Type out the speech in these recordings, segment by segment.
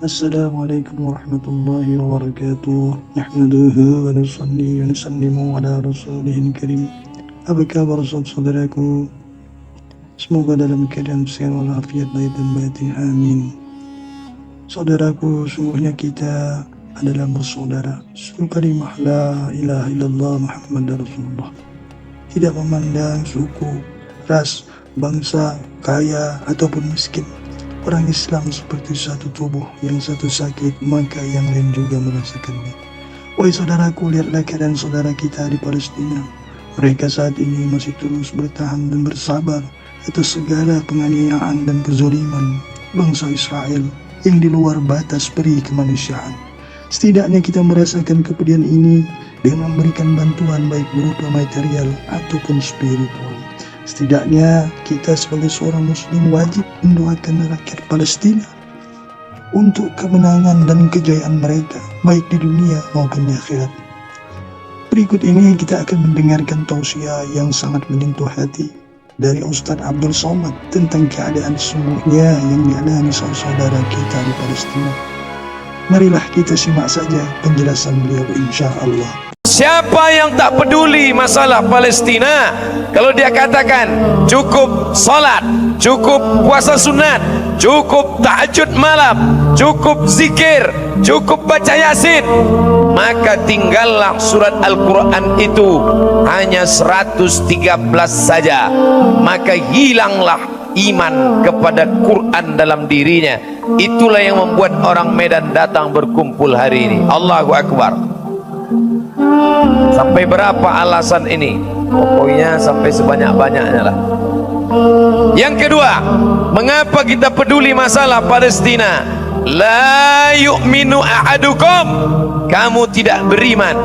Assalamualaikum warahmatullahi wabarakatuh. Nahmaduhu wa nusalli wa nusallimu ala rasulihil karim. Apa kabar saudaraku? Semoga dalam keadaan sehat walafiat lahir dan batin, amin. Saudaraku, sungguhnya kita adalah bersaudara. Suku kalimah la ilaha illallah Muhammad Rasulullah tidak memandang suku, ras, bangsa, kaya ataupun miskin. Orang Islam seperti satu tubuh, yang satu sakit maka yang lain juga merasakannya. Wahai saudaraku, lihatlah keadaan saudara kita di Palestina. Mereka saat ini masih terus bertahan dan bersabar atas segala penganiayaan dan kezaliman bangsa Israel yang di luar batas peri kemanusiaan. Setidaknya kita merasakan kepedihan ini dengan memberikan bantuan baik berupa material ataupun spiritual. Setidaknya kita sebagai seorang muslim wajib mendoakan rakyat Palestina untuk kemenangan dan kejayaan mereka baik di dunia maupun di akhirat. Berikut ini kita akan mendengarkan tausiah yang sangat menyentuh hati dari Ustadz Abdul Somad tentang keadaan sesungguhnya yang dialami saudara kita di Palestina. Marilah kita simak saja penjelasan beliau insya Allah. Siapa yang tak peduli masalah Palestina, kalau dia katakan cukup salat, cukup puasa sunat, cukup tahajud malam, cukup zikir, cukup baca yasin, maka tinggallah surat Al-Quran itu hanya 113 saja, maka hilanglah iman kepada Quran dalam dirinya. Itulah yang membuat orang Medan datang berkumpul hari ini. Allahu Akbar. Sampai berapa alasan ini? Pokoknya sampai sebanyak-banyaknya lah. Yang kedua, mengapa kita peduli masalah Palestina? La yu'minu ahadukum, kamu tidak beriman.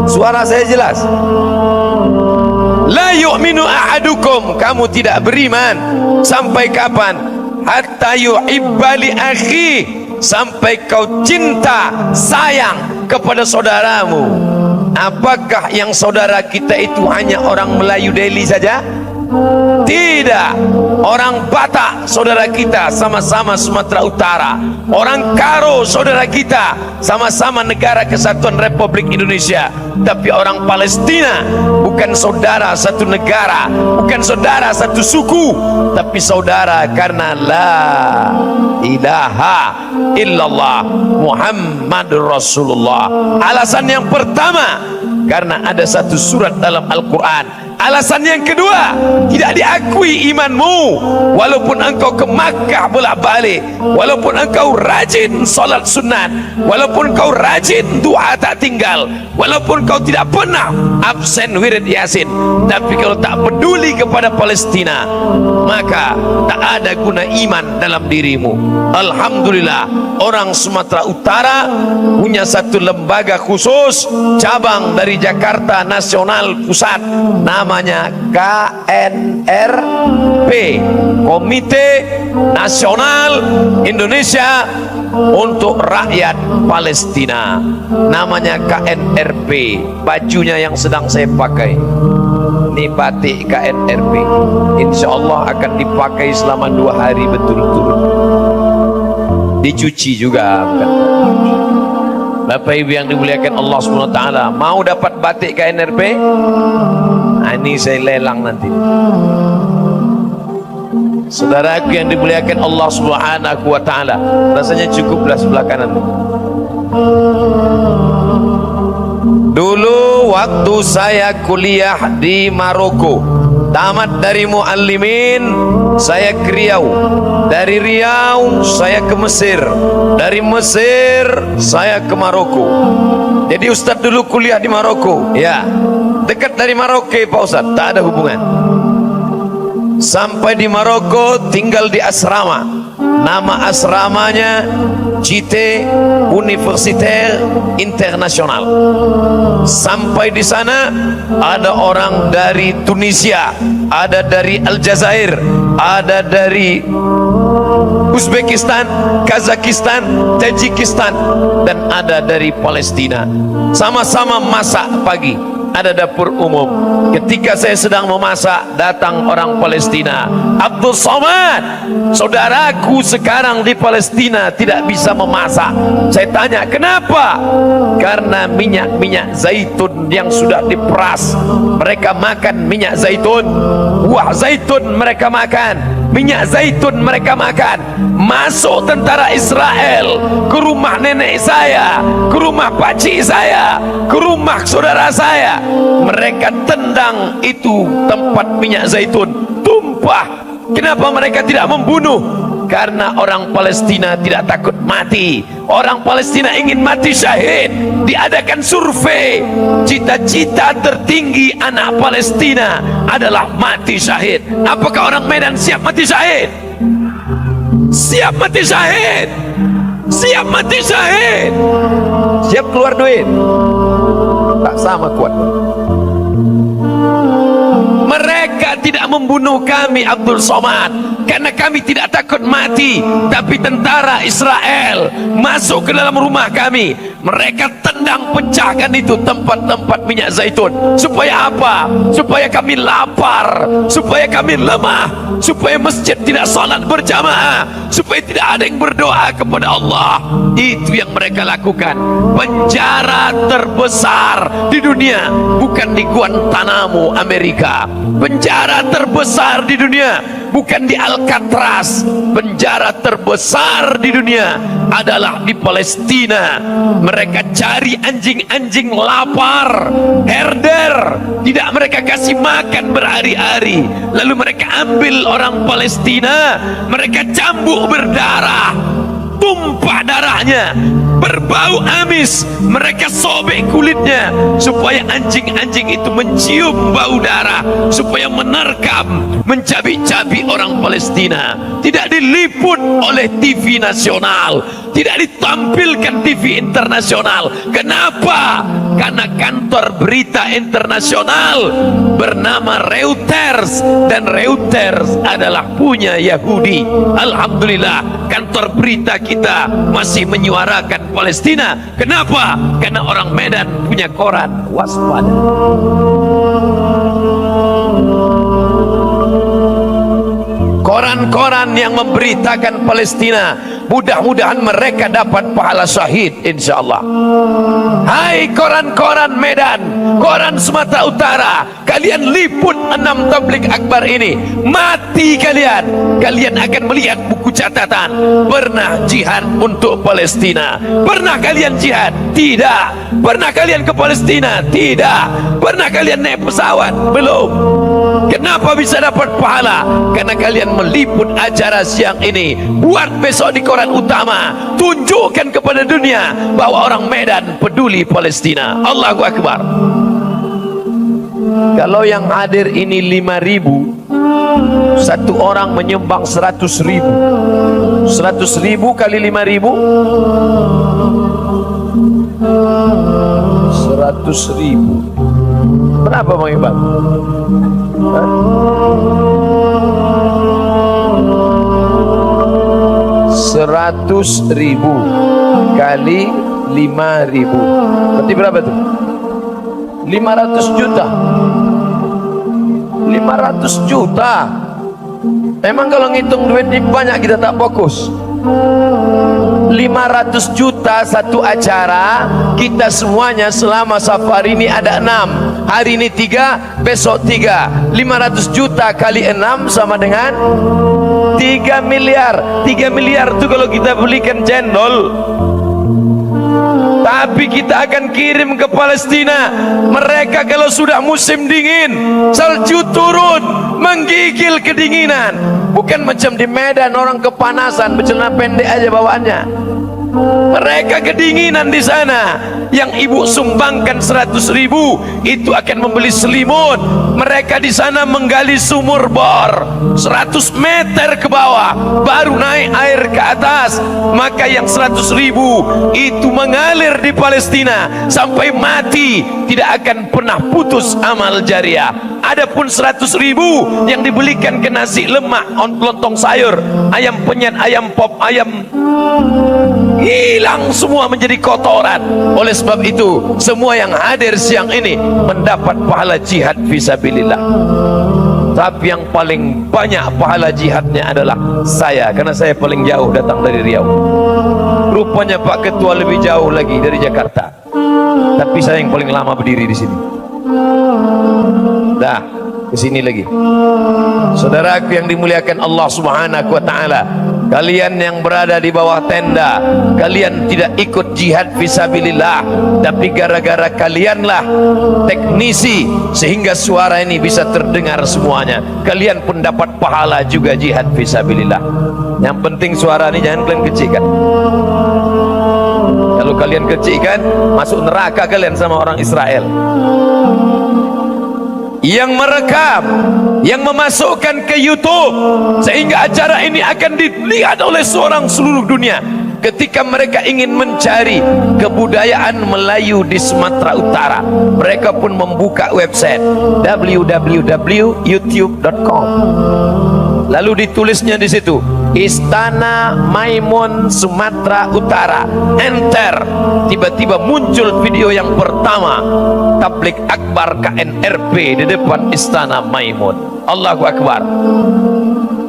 Suara saya jelas? La yu'minu ahadukum, kamu tidak beriman. Sampai kapan? Hatta yuhibba li akhi, sampai kau cinta, sayang kepada saudaramu. Apakah yang saudara kita itu hanya orang Melayu Delhi saja? Tidak. Orang Batak saudara kita, sama-sama Sumatera Utara. Orang Karo saudara kita, sama-sama Negara Kesatuan Republik Indonesia. Tapi orang Palestina bukan saudara satu negara, bukan saudara satu suku, tapi saudara karena la ilaha illallah Muhammadur Rasulullah. Alasan yang pertama, karena ada satu surat dalam Al-Quran. Alasan yang kedua, tidak diakui imanmu walaupun engkau ke Makkah bolak-balik, walaupun engkau rajin salat sunat, walaupun engkau rajin doa tak tinggal, walaupun kau tidak pernah absen wirid yasin. Tapi kalau tak peduli kepada Palestina, maka tak ada guna iman dalam dirimu. Alhamdulillah, orang Sumatera Utara punya satu lembaga khusus cabang dari Jakarta Nasional Pusat, namanya KNRP, Komite Nasional Indonesia untuk Rakyat Palestina. Namanya KNRP. Bajunya yang sedang saya pakai ini batik KNRP, insya Allah akan dipakai selama 2 hari betul-betul. Dicuci juga, bukan? Bapak Ibu yang dimuliakan Allah SWT, mau dapat batik KNRP? Nah, ini saya lelang nanti. Saudaraku yang dimuliakan Allah SWT, rasanya cukuplah sebelah kanan. Dulu waktu saya kuliah di Maroko, tamat dari Muallimin, saya ke Riau. Dari Riau saya ke Mesir. Dari Mesir saya ke Maroko. Jadi Ustadz dulu kuliah di Maroko. Ya, dekat dari Maroko Pak Ustadz, tak ada hubungan. Sampai di Maroko tinggal di asrama. Nama asramanya Cité Universitaire International. Sampai di sana ada orang dari Tunisia, ada dari Aljazair, ada dari Uzbekistan, Kazakhstan, Tajikistan, dan ada dari Palestina. Sama-sama masak pagi. ada dapur umum. Ketika saya sedang memasak, datang orang Palestina. Abdul Somad, saudaraku sekarang di Palestina tidak bisa memasak. Saya tanya, kenapa? Karena minyak zaitun yang sudah diperas. Mereka makan minyak zaitun, buah zaitun mereka makan, minyak zaitun mereka makan. Masuk tentara Israel ke rumah nenek saya, ke rumah pakcik saya, ke rumah saudara saya, mereka tendang itu tempat minyak zaitun, tumpah. Kenapa mereka tidak membunuh? Karena orang Palestina tidak takut mati. Orang Palestina ingin mati syahid. Diadakan survei, cita-cita tertinggi anak Palestina adalah mati syahid. Apakah orang Medan siap mati syahid? Siap mati syahid? Siap mati syahid? Siap keluar duit? Tak sama kuat. Mereka tidak membunuh kami, Abdul Somad, karena kami tidak takut mati. Tapi tentara Israel masuk ke dalam rumah kami, mereka tendang, pecahkan itu tempat-tempat minyak zaitun. Supaya apa? Supaya kami lapar, supaya kami lemah, supaya masjid tidak salat berjamaah, supaya tidak ada yang berdoa kepada Allah. Itu yang mereka lakukan. Penjara terbesar di dunia bukan di Guantanamo, Amerika. Penjara terbesar di dunia bukan di Alcatraz. Penjara terbesar di dunia adalah di Palestina. Mereka cari anjing-anjing lapar, herder, tidak mereka kasih makan berhari-hari. Lalu mereka ambil orang Palestina, mereka cambuk berdarah, tumpah darahnya, berbau amis, mereka sobek kulitnya supaya anjing-anjing itu mencium bau darah, supaya menerkam, mencabik-cabik orang Palestina. Tidak diliput oleh TV nasional, tidak ditampilkan TV internasional. Kenapa? Karena kantor berita internasional bernama Reuters, dan Reuters adalah punya Yahudi. Alhamdulillah, kantor berita kita masih menyuarakan Palestina. Kenapa? Karena orang Medan punya koran. Waspada. Koran-koran yang memberitakan Palestina, mudah-mudahan mereka dapat pahala syahid insyaallah. Hai koran-koran Medan, koran Sumatera Utara, kalian liput 6 tabligh akbar ini, mati kalian. Kalian akan melihat buku catatan, pernah jihad untuk Palestina. Pernah kalian jihad? Tidak. Pernah kalian ke Palestina? Tidak. Pernah kalian naik pesawat? Belum. Kenapa bisa dapat pahala? Karena kalian meliput acara siang ini. Buat besok di koran utama, tunjukkan kepada dunia bahwa orang Medan peduli Palestina. Allahu Akbar. Kalau yang hadir ini 5.000, satu orang menyumbang 100.000. 100.000 kali 5.000, 100.000. Berapa Bang Iqbal? 100.000 kali 5.000 berarti berapa tuh? 500 juta. 500 juta. Memang kalau ngitung duit ini banyak, kita tak fokus. 500 juta satu acara. Kita semuanya selama safari ini ada 6. Hari ini 3, besok 3. 500 juta kali 6 sama dengan 3 miliar. 3 miliar itu kalau kita belikan cendol. Tapi kita akan kirim ke Palestina. Mereka kalau sudah musim dingin, salju turun, menggigil kedinginan. Bukan macam di Medan orang kepanasan, bercelana pendek aja bawaannya. Mereka kedinginan di sana. Yang ibu sumbangkan 100.000 itu akan membeli selimut. Mereka di sana menggali sumur bor 100 meter ke bawah, baru naik air ke atas. Maka yang 100.000 itu mengalir di Palestina sampai mati, tidak akan pernah putus amal jariah. Adapun 100.000 yang dibelikan ke nasi lemak, lontong sayur, ayam penyet, ayam pop, ayam hilang semua menjadi kotoran. Oleh sebab itu, semua yang hadir siang ini mendapat pahala jihad fisabilillah. Tapi yang paling banyak pahala jihadnya adalah saya, karena saya paling jauh datang dari Riau. Rupanya Pak Ketua lebih jauh lagi dari Jakarta, tapi saya yang paling lama berdiri di sini. Dah, ke sini lagi. Saudaraku yang dimuliakan Allah Subhanahu wa taala, kalian yang berada di bawah tenda, kalian tidak ikut jihad fisabilillah, tapi gara-gara kalianlah teknisi sehingga suara ini bisa terdengar semuanya. Kalian pun dapat pahala juga jihad fisabilillah. Yang penting suara ini jangan kalian kecilkan. Kalau kalian kecilkan, masuk neraka kalian sama orang Israel. Yang merekam, yang memasukkan ke YouTube sehingga acara ini akan dilihat oleh seorang seluruh dunia. Ketika mereka ingin mencari kebudayaan Melayu di Sumatera Utara, mereka pun membuka website www.youtube.com. Lalu ditulisnya di situ Istana Maimun Sumatera Utara. Enter, tiba-tiba muncul video yang pertama, tablik akbar KNRP di depan Istana Maimun. Allahu Akbar.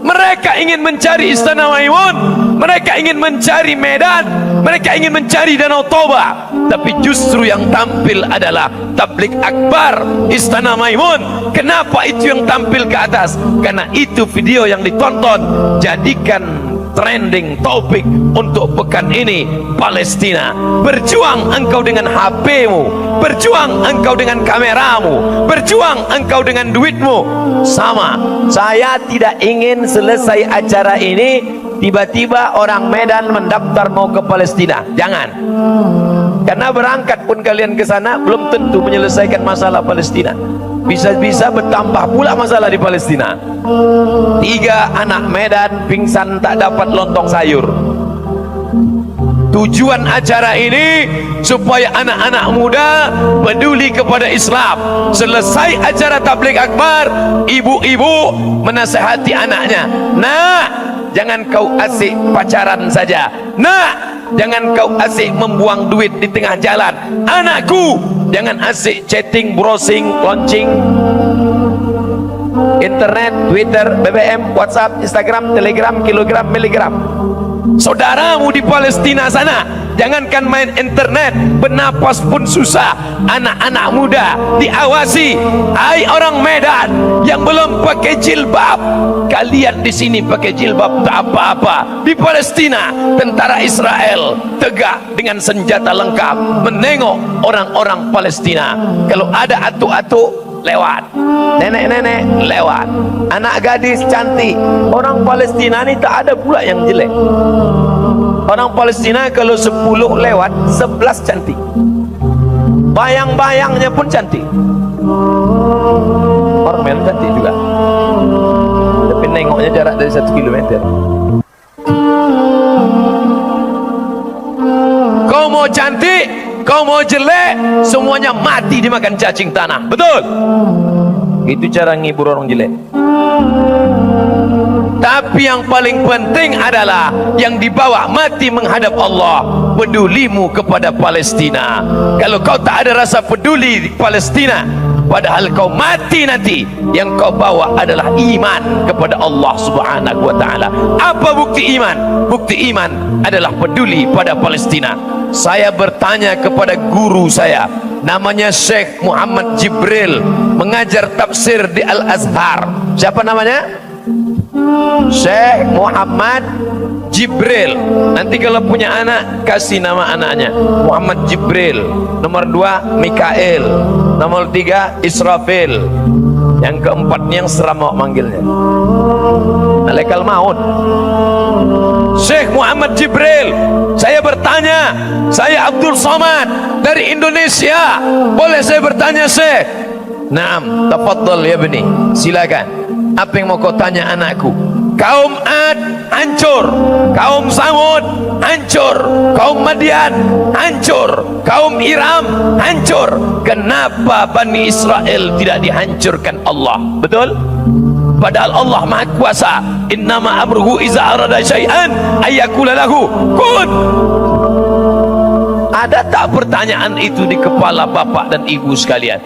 Mereka ingin mencari Istana Maimun, mereka ingin mencari Medan, mereka ingin mencari Danau Toba, tapi justru yang tampil adalah tablik akbar Istana Maimun. Kenapa itu yang tampil ke atas? Karena itu video yang ditonton. Jadikan trending topik untuk pekan ini Palestina. Berjuang engkau dengan HP-mu, berjuang engkau dengan kameramu, berjuang engkau dengan duitmu. Sama, saya tidak ingin selesai acara ini tiba-tiba orang Medan mendaftar mau ke Palestina. Jangan. Karena berangkat pun kalian ke sana belum tentu menyelesaikan masalah Palestina. Bisa-bisa bertambah pula masalah di Palestina. 3 anak Medan pingsan tak dapat lontong sayur. Tujuan acara ini supaya anak-anak muda peduli kepada Islam. Selesai acara tabligh akbar, ibu-ibu menasihati anaknya, "Nak, jangan kau asik pacaran saja. Nak, jangan kau asik membuang duit di tengah jalan. Anakku, jangan asik chatting, browsing, launching internet, Twitter, BBM, WhatsApp, Instagram, Telegram, kilogram, miligram." Saudaramu di Palestina sana, jangankan main internet, bernapas pun susah. Anak-anak muda diawasi. Hai orang Medan yang belum pakai jilbab, kalian di sini pakai jilbab tak apa-apa. Di Palestina, tentara Israel tegak dengan senjata lengkap menengok orang-orang Palestina. Kalau ada atuk-atuk lewat, nenek-nenek lewat, anak gadis cantik. Orang Palestina ini tak ada pula yang jelek. Orang Palestina kalau 10 lewat, 11 cantik. Bayang-bayangnya pun cantik. Orang Medan cantik juga, tapi nengoknya jarak dari 1 kilometer. Kau mau cantik, kau mau jelek, semuanya mati dimakan cacing tanah. Betul? Itu cara ngibur orang jelek. Tapi yang paling penting adalah yang dibawa mati menghadap Allah, pedulimu kepada Palestina. Kalau kau tak ada rasa peduli di Palestina, padahal kau mati nanti, yang kau bawa adalah iman kepada Allah Subhanahu wa taala. Apa bukti iman? Bukti iman adalah peduli pada Palestina. Saya bertanya kepada guru saya, namanya Syekh Muhammad Jibril, mengajar tafsir di Al-Azhar. Siapa namanya? Syekh Muhammad Jibril. Nanti kalau punya anak, kasih nama anaknya Muhammad Jibril. Nomor 2 Mikael, nomor 3 Israfil, yang keempatnya yang seram mau manggilnya malaikat maut. Syekh Muhammad Jibril. Saya bertanya, saya Abdul Somad dari Indonesia, boleh saya bertanya Syekh? Naam, tafadhal ya bani, silakan. Apa yang mau kau tanya anakku? Kaum Ad hancur, kaum Samud hancur, kaum Madian hancur, kaum Iram hancur. Kenapa Bani Israel tidak dihancurkan Allah? Betul? Padahal Allah Maha Kuasa. Innama amruhu iza arada syai'an ayyakula lahu kun. Ada tak pertanyaan itu di kepala bapak dan ibu sekalian?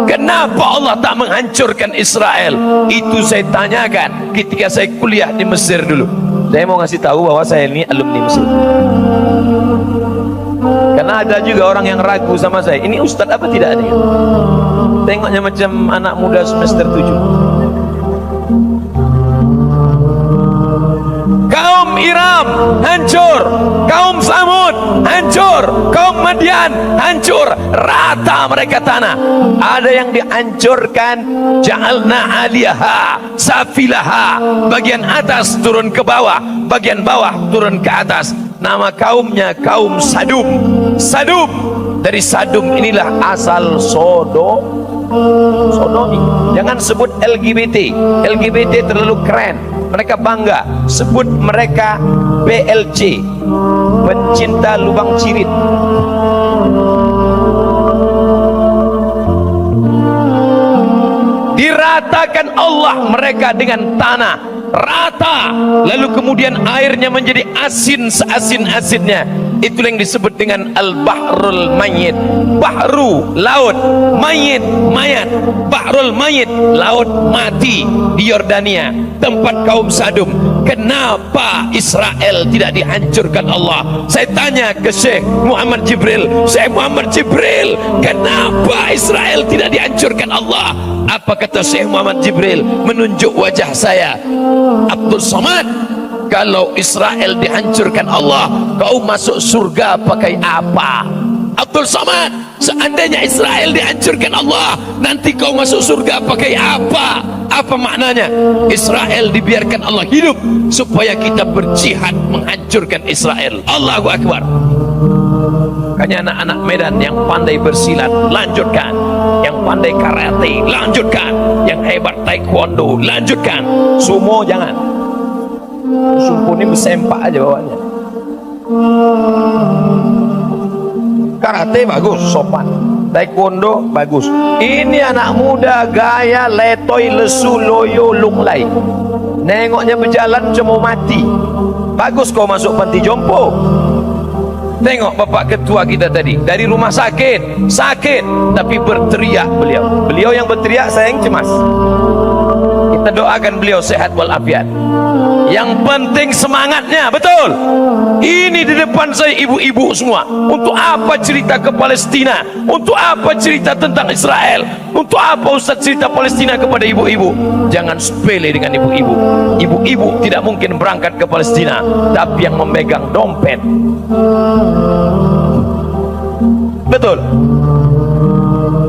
Kenapa Allah tak menghancurkan Israel? Itu saya tanyakan ketika saya kuliah di Mesir dulu. Saya mau ngasih tahu bahwa saya ini alumni Mesir. Karena ada juga orang yang ragu sama saya, ini ustadz apa tidak ada? Tengoknya macam anak muda semester 7. Kaum Iram hancur, kaum Samud hancur, kaum Madian hancur, rata mereka tanah. Ada yang dihancurkan, ja'alna 'aliyaha safilaha, bagian atas turun ke bawah, bagian bawah turun ke atas. Nama kaumnya kaum Sadum. Sadum, dari Sadum inilah asal sodomi. Jangan sebut LGBT. LGBT terlalu keren, mereka bangga. Sebut mereka PLC, pencinta lubang cirit. Diratakan Allah mereka dengan tanah rata, lalu kemudian airnya menjadi asin seasin-asinnya. Itulah yang disebut dengan al-bahrul mayyit. Bahru, laut, mayyit, mayat. Bahrul mayyit, laut mati di Yordania, tempat kaum Sadum. Kenapa Israel tidak dihancurkan Allah? Saya tanya ke Syekh Muhammad Jibril, Syekh Muhammad Jibril, kenapa Israel tidak dihancurkan Allah? Apa kata Syekh Muhammad Jibril? Menunjuk wajah saya, Abdul Somad, kalau Israel dihancurkan Allah, kau masuk surga pakai apa? Abdul Somad, seandainya Israel dihancurkan Allah, nanti kau masuk surga pakai apa? Apa maknanya? Israel dibiarkan Allah hidup supaya kita berjihad menghancurkan Israel. Allahu Akbar. Makanya anak-anak Medan yang pandai bersilat, lanjutkan. Yang pandai karate, lanjutkan. Yang hebat taekwondo, lanjutkan. Sumo jangan. Sumpah ini bersempak aja bawahnya. Karate bagus, sopan. Taekwondo bagus. Ini anak muda gaya letoy lesu loyo lunglai. Nengoknya berjalan cuma mati. Bagus kau masuk panti jompo. Tengok bapak ketua kita tadi dari rumah sakit, tapi berteriak beliau. Beliau yang berteriak, saya yang cemas. Kita doakan beliau sehat walafiat. Yang penting semangatnya, betul. Ini di depan saya ibu-ibu semua. Untuk apa cerita ke Palestina? Untuk apa cerita tentang Israel? Untuk apa Ustaz cerita Palestina kepada ibu-ibu? Jangan sepele dengan ibu-ibu. Ibu-ibu tidak mungkin berangkat ke Palestina, tapi yang memegang dompet. Betul.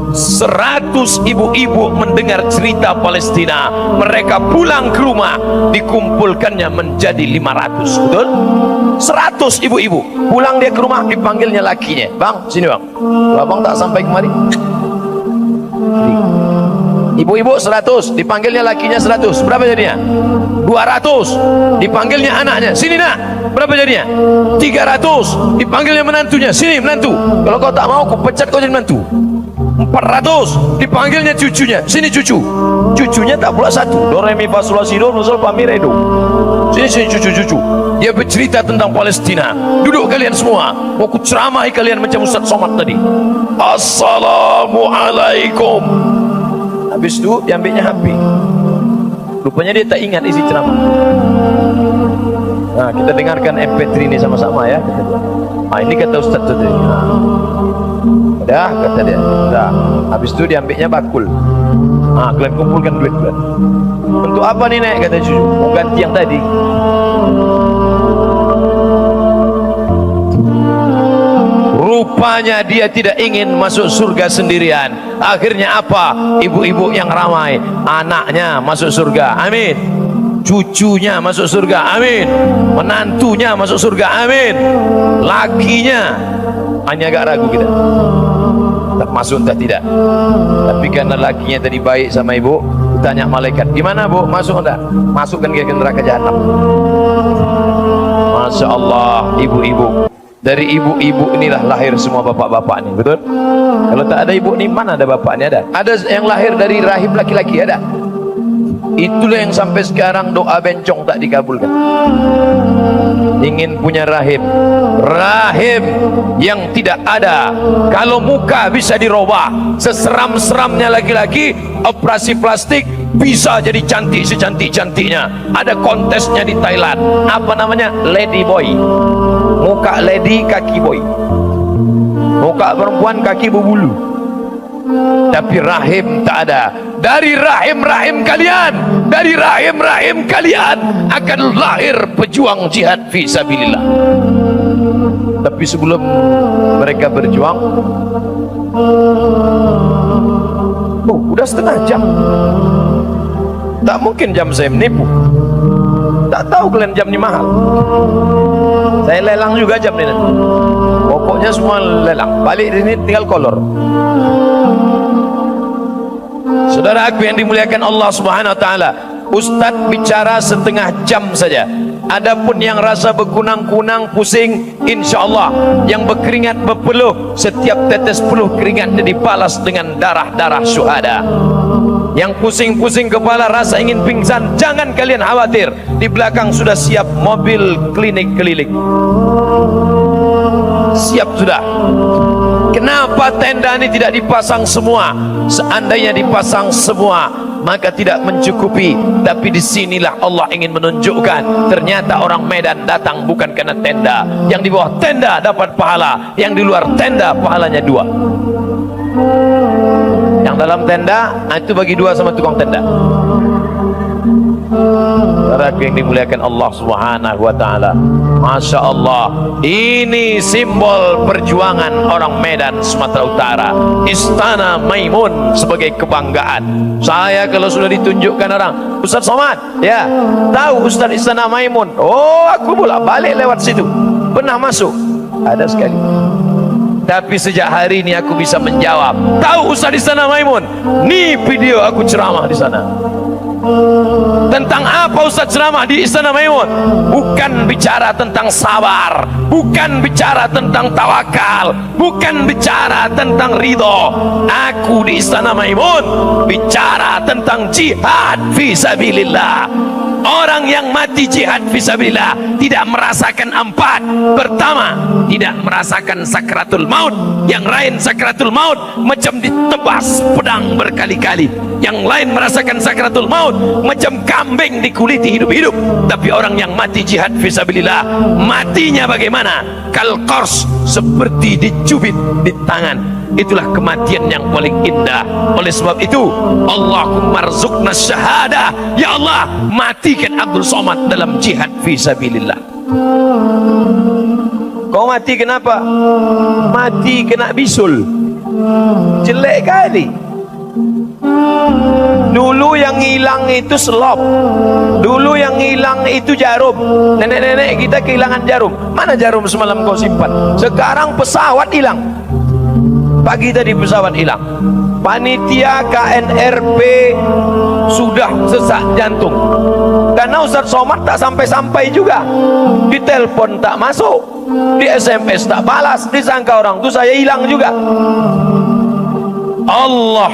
100 ibu-ibu mendengar cerita Palestina, mereka pulang ke rumah, dikumpulkannya menjadi 500. Betul? 100 ibu-ibu pulang dia ke rumah, dipanggilnya lakinya, bang sini bang, abang tak sampai kemari. Ibu-ibu 100, dipanggilnya lakinya 100, berapa jadinya? 200, dipanggilnya anaknya, sini nak, berapa jadinya? 300, dipanggilnya menantunya, sini menantu, kalau kau tak mau aku pecat kau jadi menantu. 400, dipanggilnya cucunya, sini cucu. Cucunya tak pula satu, do re mi fa sol la si do sol fa mi re do. Sini cucu-cucu. Dia bercerita tentang Palestina. Duduk kalian semua, mau ku ceramahi kalian macam Ustaz Somad tadi. Assalamualaikum. Habis itu diambilnya HP. Rupanya dia tak ingat isi ceramah. Nah, kita dengarkan MP3 ini sama-sama ya. Nah, ini kata Ustaz tadi. Dah kata dia, dah. Habis itu diambilnya bakul. Ah, kalian kumpulkan duit kalian. Untuk apa nih nek? Kata cucu. Mau ganti yang tadi. Rupanya dia tidak ingin masuk surga sendirian. Akhirnya apa? Ibu-ibu yang ramai, anaknya masuk surga. Amin. Cucunya masuk surga. Amin. Menantunya masuk surga. Amin. Lakinya, hanya agak ragu kita, tak masuk entah tidak. Tapi karena lakinya tadi baik sama ibu, tanya malaikat, gimana bu, masuk enggak? Masukkan dia ke neraka jahanam. Masya Allah, ibu-ibu. Dari ibu-ibu inilah lahir semua bapak-bapak ini, betul? Kalau tak ada ibu ni, mana ada bapak ni? Ada yang lahir dari rahim laki-laki, ada? Itulah yang sampai sekarang doa bencong tak dikabulkan. Ingin punya rahim, rahim yang tidak ada. Kalau muka bisa dirubah, seseram-seramnya laki-laki, operasi plastik bisa jadi cantik secantik-cantiknya. Ada kontesnya di Thailand. Apa namanya? Lady boy. Muka lady, kaki boy. Muka perempuan, kaki berbulu. Tapi rahim tak ada. Dari rahim-rahim kalian, dari rahim-rahim kalian akan lahir pejuang jihad fi sabilillah. Tapi sebelum mereka berjuang, udah setengah jam. Tak mungkin jam saya menipu. Tak tahu kalian jam ini mahal. Saya lelang juga jam ini. Pokoknya semua lelang. Balik ini tinggal kolor. Saudara aku yang dimuliakan Allah Subhanahu wa taala, Ustaz bicara setengah jam saja. Adapun yang rasa berkunang-kunang, pusing, insyaallah yang berkeringat berpeluh, setiap tetes peluh keringatnya dibalas dengan darah-darah syuhada. Yang pusing-pusing kepala, rasa ingin pingsan, jangan kalian khawatir. Di belakang sudah siap mobil klinik keliling. Siap sudah. Kenapa tenda ini tidak dipasang semua? Seandainya dipasang semua, maka tidak mencukupi. Tapi disinilah Allah ingin menunjukkan, ternyata orang Medan datang bukan karena tenda. Yang di bawah tenda dapat pahala, yang di luar tenda pahalanya 2. Yang dalam tenda itu bagi 2 sama tukang tenda. Saudaraku yang dimuliakan Allah Subhanahu wa taala, Masya Allah, ini simbol perjuangan orang Medan Sumatera Utara. Istana Maimun sebagai kebanggaan. Saya kalau sudah ditunjukkan orang, Ustaz Somad, ya tahu Ustaz Istana Maimun? Oh, aku bolak balik lewat situ, pernah masuk, ada sekali. Tapi sejak hari ini aku bisa menjawab, tahu Ustaz Istana Maimun? Nih video aku ceramah di sana. Tentang apa Ustaz ceramah di Istana Maimun? Bukan bicara tentang sabar, bukan bicara tentang tawakal, bukan bicara tentang ridho. Aku di Istana Maimun bicara tentang jihad fi sabilillah. Orang yang mati jihad fisabilillah tidak merasakan 4. Pertama, tidak merasakan sakratul maut. Yang lain sakratul maut macam ditebas pedang berkali-kali. Yang lain merasakan sakratul maut macam kambing dikuliti hidup-hidup. Tapi orang yang mati jihad fisabilillah, matinya bagaimana? Kalqars, seperti dicubit di tangan. Itulah kematian yang paling indah. Oleh sebab itu, Allahumma rzuqna syahadah. Ya Allah, matikan Abdul Somad dalam jihad fisabilillah. Kau mati kenapa? Mati kena bisul. Jelek kali. Dulu yang hilang itu selop, dulu yang hilang itu jarum. Nenek-nenek kita kehilangan jarum. Mana jarum semalam kau simpan? Sekarang pesawat hilang. Pagi tadi pesawat hilang. Panitia KNRB sudah sesak jantung karena Ustaz Somad tak sampai-sampai juga. Ditelepon tak masuk, di SMS tak balas, disangka orang itu saya hilang juga. Allah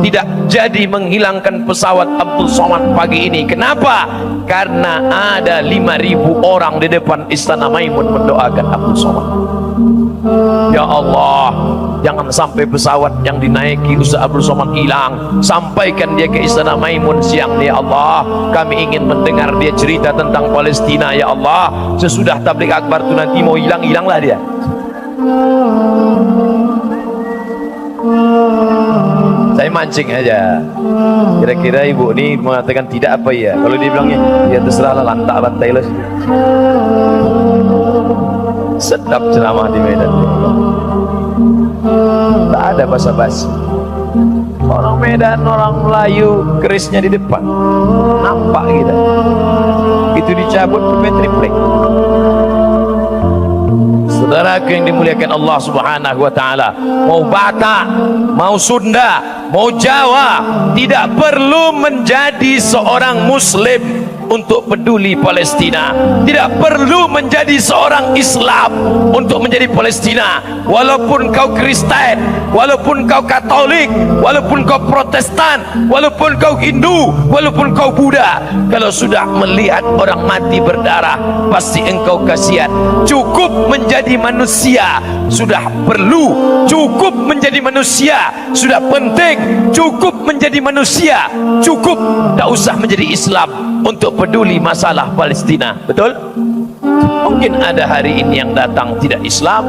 tidak jadi menghilangkan pesawat Abdul Somad pagi ini. Kenapa? Karena ada 5.000 orang di depan Istana Maimun mendoakan Abdul Somad. Ya Allah, jangan sampai pesawat yang dinaiki Ustaz Abdul Somad hilang. Sampaikan dia ke Istana Maimun siang, ya Allah. Kami ingin mendengar dia cerita tentang Palestina, ya Allah. Sesudah tabligh akbar itu nanti mau hilang-hilanglah dia. Saya mancing aja. Kira-kira ibu ini mengatakan tidak apa ya? Kalau dia bilangnya, ya terserahlah, lantak bantai lah. Sedap ceramah di Medan. Tak ada basa-basi. Orang Medan, orang Melayu, kerisnya di depan. Nampak kita. Itu dicabut triplek. Saudaraku yang dimuliakan Allah Subhanahu wa taala, mau Batak, mau Sunda, mau Jawa, tidak perlu menjadi seorang muslim untuk peduli Palestina. Tidak perlu menjadi seorang Islam untuk menjadi Palestina. Walaupun kau Kristen, walaupun kau Katolik, walaupun kau Protestan, walaupun kau Hindu, walaupun kau Buddha, kalau sudah melihat orang mati berdarah, pasti engkau kasihan. Cukup menjadi manusia sudah perlu, cukup menjadi manusia sudah penting, cukup menjadi manusia, cukup, tak usah menjadi Islam untuk peduli masalah Palestina. Betul? Mungkin ada hari ini yang datang tidak Islam,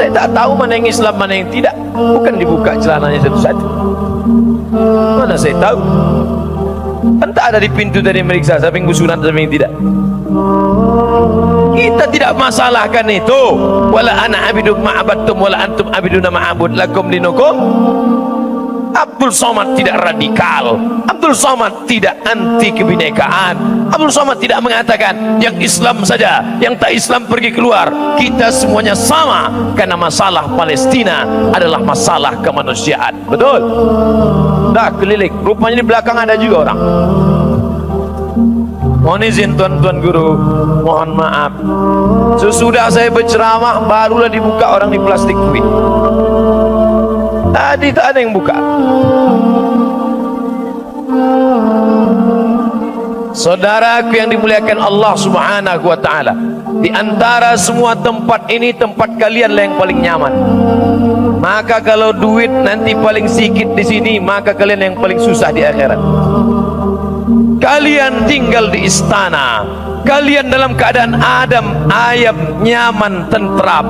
saya tak tahu mana yang Islam mana yang tidak. Bukan dibuka celananya satu-satu, mana saya tahu. Entah ada di pintu dari meriksa siapa yang gusuran siapa yang tidak. Kita tidak masalahkan itu. Wala ana abidu ma'abattum wala antum abiduna ma'abud lakum dinukum. Abdul Somad tidak radikal, Abdul Somad tidak anti kebinekaan, Abdul Somad tidak mengatakan yang Islam saja, yang tak Islam pergi keluar. Kita semuanya sama, karena masalah Palestina adalah masalah kemanusiaan. Betul? Dah keliling, rupanya di belakang ada juga orang. Mohon izin tuan-tuan guru, mohon maaf, sesudah saya berceramah barulah dibuka orang di plastik kuih. Tadi tak ada yang buka. Saudaraku yang dimuliakan Allah Subhanahu wa taala, di antara semua tempat ini, tempat kalian lah yang paling nyaman. Maka kalau duit nanti paling sedikit di sini, maka kalian yang paling susah di akhirat. Kalian tinggal di istana, kalian dalam keadaan adem, ayam, nyaman, tentram,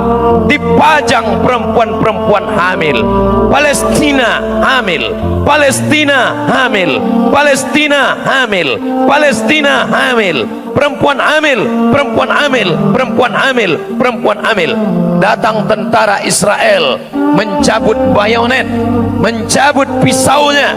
dipajang perempuan-perempuan hamil. Palestina hamil, Palestina hamil, Palestina hamil, Palestina hamil, perempuan hamil, perempuan hamil, perempuan hamil, perempuan hamil. Datang tentara Israel, mencabut bayonet, mencabut pisaunya,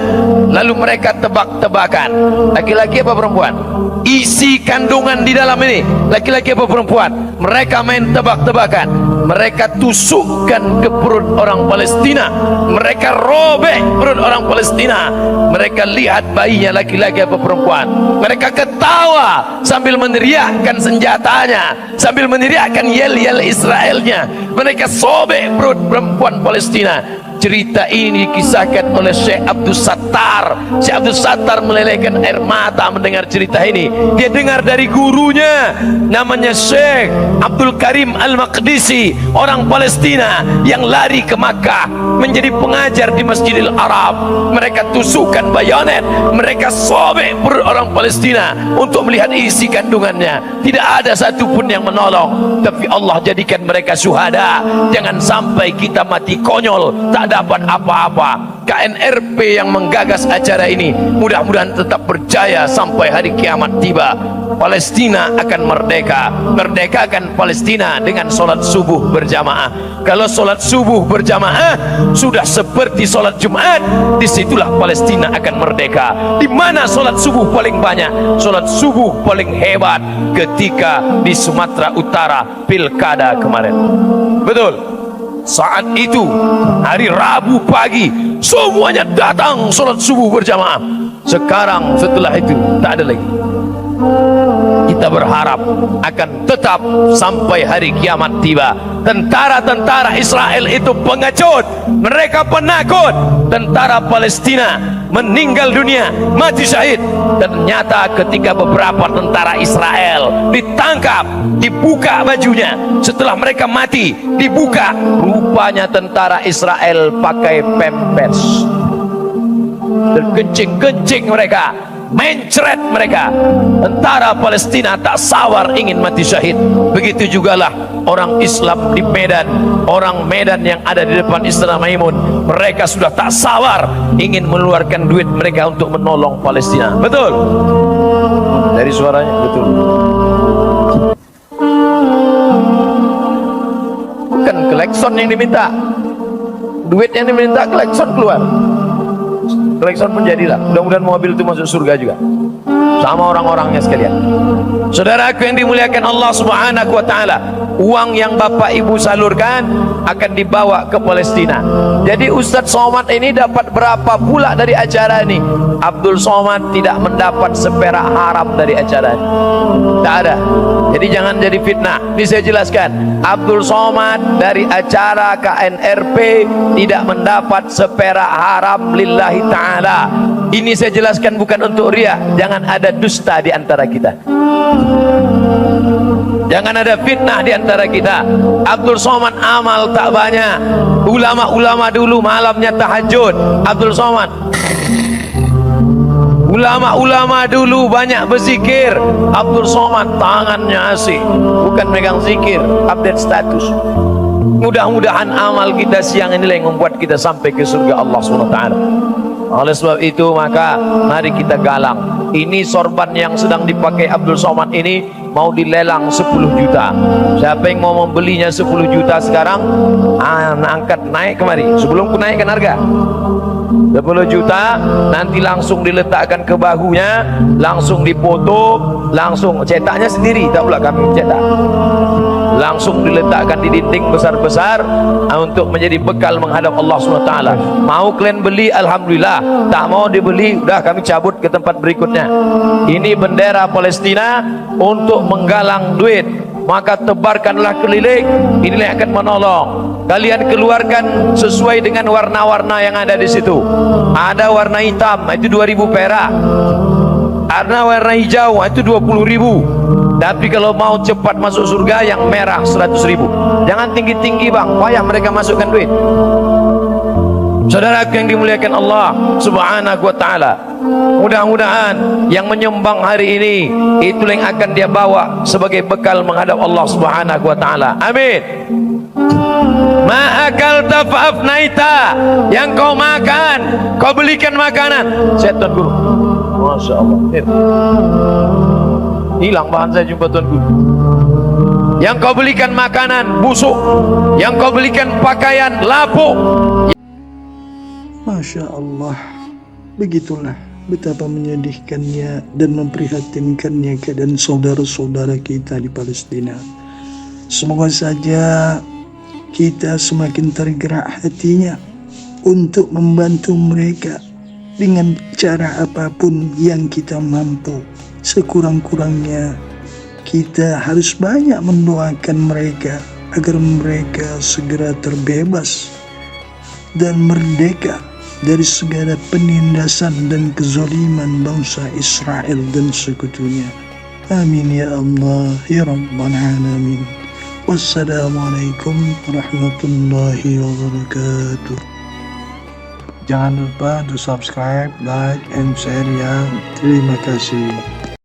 lalu mereka tebak-tebakan, laki-laki apa perempuan? Isi kandungan di dalam ini laki-laki apa perempuan? Mereka main tebak-tebakan, mereka tusukkan ke perut orang Palestina, mereka robek perut orang Palestina, mereka lihat bayinya laki-laki apa perempuan, mereka ketawa sambil meneriakkan senjatanya, sambil meneriakkan yel-yel Israelnya, mereka sobek perut perempuan Palestina. Cerita ini dikisahkan oleh Syekh Abdul Sattar. Syekh Abdul Sattar melelehkan air mata mendengar cerita ini. Dia dengar dari gurunya, namanya Syekh Abdul Karim Al-Maqdisi, orang Palestina yang lari ke Makkah menjadi pengajar di Masjidil Arab. Mereka tusukkan bayonet, mereka sobek perut orang Palestina untuk melihat isi kandungannya. Tidak ada satupun yang menolong, tapi Allah jadikan mereka syuhada. Jangan sampai kita mati konyol, tak dapat apa-apa. KNRP yang menggagas acara ini mudah-mudahan tetap berjaya sampai hari kiamat tiba. Palestina akan merdeka. Merdekakan Palestina dengan solat subuh berjamaah. Kalau solat subuh berjamaah sudah seperti solat Jumat, disitulah Palestina akan merdeka. Di mana solat subuh paling banyak? Solat subuh paling hebat ketika di Sumatera Utara pilkada kemarin. Betul? Saat itu hari Rabu pagi semuanya datang solat subuh berjamaah. Sekarang setelah itu tak ada lagi. Kita berharap akan tetap sampai hari kiamat tiba. Tentara-tentara Israel itu pengecut, mereka penakut. Tentara Palestina meninggal dunia, mati syahid. Ternyata ketika beberapa tentara Israel ditangkap, dibuka bajunya, setelah mereka mati dibuka, rupanya tentara Israel pakai pampers. Terkencing-kencing mereka, mencret mereka. Tentara Palestina tak sawar ingin mati syahid. Begitu jugalah orang Islam di Medan, orang Medan yang ada di depan Istana Maimun, mereka sudah tak sawar ingin mengeluarkan duit mereka untuk menolong Palestina. Betul? Dari suaranya betul. Bukan klakson yang diminta, duit yang diminta, klakson keluar. Klakson pun jadilah. Mudah-mudahan mobil itu masuk surga juga. sama orang-orangnya sekalian. Saudaraku yang dimuliakan Allah Subhanahu wa taala, uang yang Bapak Ibu salurkan akan dibawa ke Palestina. Jadi Ustadz Somad ini dapat berapa pula dari acara ini? Abdul Somad tidak mendapat seperak haram dari acara ini. Tak ada. Jadi jangan jadi fitnah. Ini saya jelaskan. Abdul Somad dari acara KNRP tidak mendapat seperak haram lillahi ta'ala. Ini saya jelaskan bukan untuk riya. Jangan ada dusta di antara kita. Jangan ada fitnah di antara kita. Abdul Somad amal tak banyak. Ulama-ulama dulu malamnya tahajud. Abdul Somad. Ulama-ulama dulu banyak berzikir. Abdul Somad tangannya asik, bukan megang zikir, update status. Mudah-mudahan amal kita siang ini yang membuat kita sampai ke surga Allah SWT. Oleh sebab itu maka mari kita galang. Ini sorban yang sedang dipakai Abdul Somad ini mau dilelang 10 juta. Siapa yang mau membelinya 10 juta sekarang, angkat naik kemari sebelum ku naikkan harga. 10 juta nanti langsung diletakkan ke bahunya, langsung dipoto, langsung cetaknya sendiri, tak pula kami cetak. Langsung diletakkan di dinding besar-besar untuk menjadi bekal menghadap Allah SWT. Mau kalian beli, alhamdulillah. Tak mau dibeli, udah kami cabut ke tempat berikutnya. Ini bendera Palestina untuk menggalang duit. Maka tebarkanlah keliling, inilah yang akan menolong. Kalian keluarkan sesuai dengan warna-warna yang ada di situ. Ada warna hitam, itu 2.000 perak. Ada warna hijau, itu 20.000. Tapi kalau mau cepat masuk surga, yang merah 100.000. Jangan tinggi-tinggi bang, payah mereka masukkan duit. Saudaraku yang dimuliakan Allah Subhanahu wa ta'ala, mudah-mudahan yang menyumbang hari ini itu yang akan dia bawa sebagai bekal menghadap Allah Subhanahu wa ta'ala. Amin. Ma'akal tafafnaita, yang kau makan kau belikan makanan. Saya Tuan Guru, Masya Allah, hilang bahan saya jumpa Tuan Guru. Yang kau belikan makanan busuk, yang kau belikan pakaian lapuk. Masya Allah, begitulah betapa menyedihkannya dan memprihatinkannya keadaan saudara-saudara kita di Palestina. Semoga saja kita semakin tergerak hatinya untuk membantu mereka dengan cara apapun yang kita mampu. Sekurang-kurangnya kita harus banyak mendoakan mereka agar mereka segera terbebas dan merdeka dari segala penindasan dan kezaliman bangsa Israel dan sekutunya. Amin ya Allah ya Rabbal Alamin. Wassalamualaikum warahmatullahi wabarakatuh. Jangan lupa to subscribe, like, and share ya. Terima kasih.